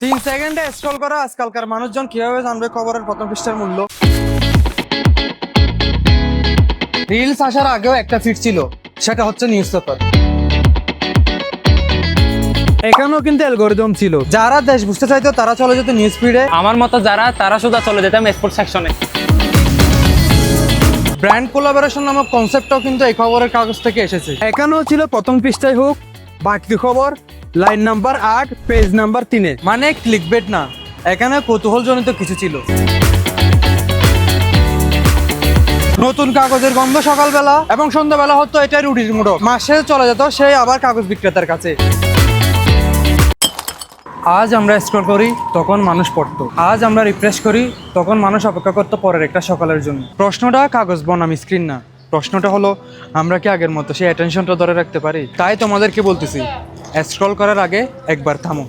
3 সেকেন্ডে স্ক্রল করা আজকালকার মানুষজন কিভাবে জানবে খবরের প্রথম পৃষ্ঠার মূল্য? রিলস আসার আগেও একটা ফিড ছিল, সেটা হচ্ছে নিউজ পেপার। এখানেও কিন্তু অ্যালগরিদম ছিল, যারা দেশ বুঝতে চাইতো তারা চলে যেত নিউজ ফিডে। আমার মতো যারা তারা শুধু চলে যেতাম স্পোর্টস সেকশনে। ব্র্যান্ড কোলাবোরেশন নামক কনসেপ্টটাও কিন্তু এই খবরের কাগজ থেকে এসেছে। এখানেও ছিল প্রথম পৃষ্ঠায় হোক বাড়তি খবর, লাইন নাম্বার 8, পেজ নাম্বার 3-এ। মানে ক্লিকবেট না, এখানে কৌতূহলজনিত কিছু ছিল। নতুন কাগজের গন্ধ সকালবেলা এবং সন্ধ্যাবেলা হতো, এটাই রুটির মোড়ক। মাসে চলে যেত সেই আবার কাগজ বিক্রেতার কাছে। আজ আমরা স্ক্রল করি, তখন মানুষ পড়তো। আজ আমরা রিফ্রেশ করি, তখন মানুষ অপেক্ষা করতো পরের একটা সকালের জন্য। প্রশ্নটা কাগজ বনাম স্ক্রিন না, প্রশ্নটা হলো আমরা কি আগের মতো সেই অ্যাটেনশনটা ধরে রাখতে পারি? তাই তোমাদেরকে বলতেছি, স্ক্রল করার আগে একবার থামো।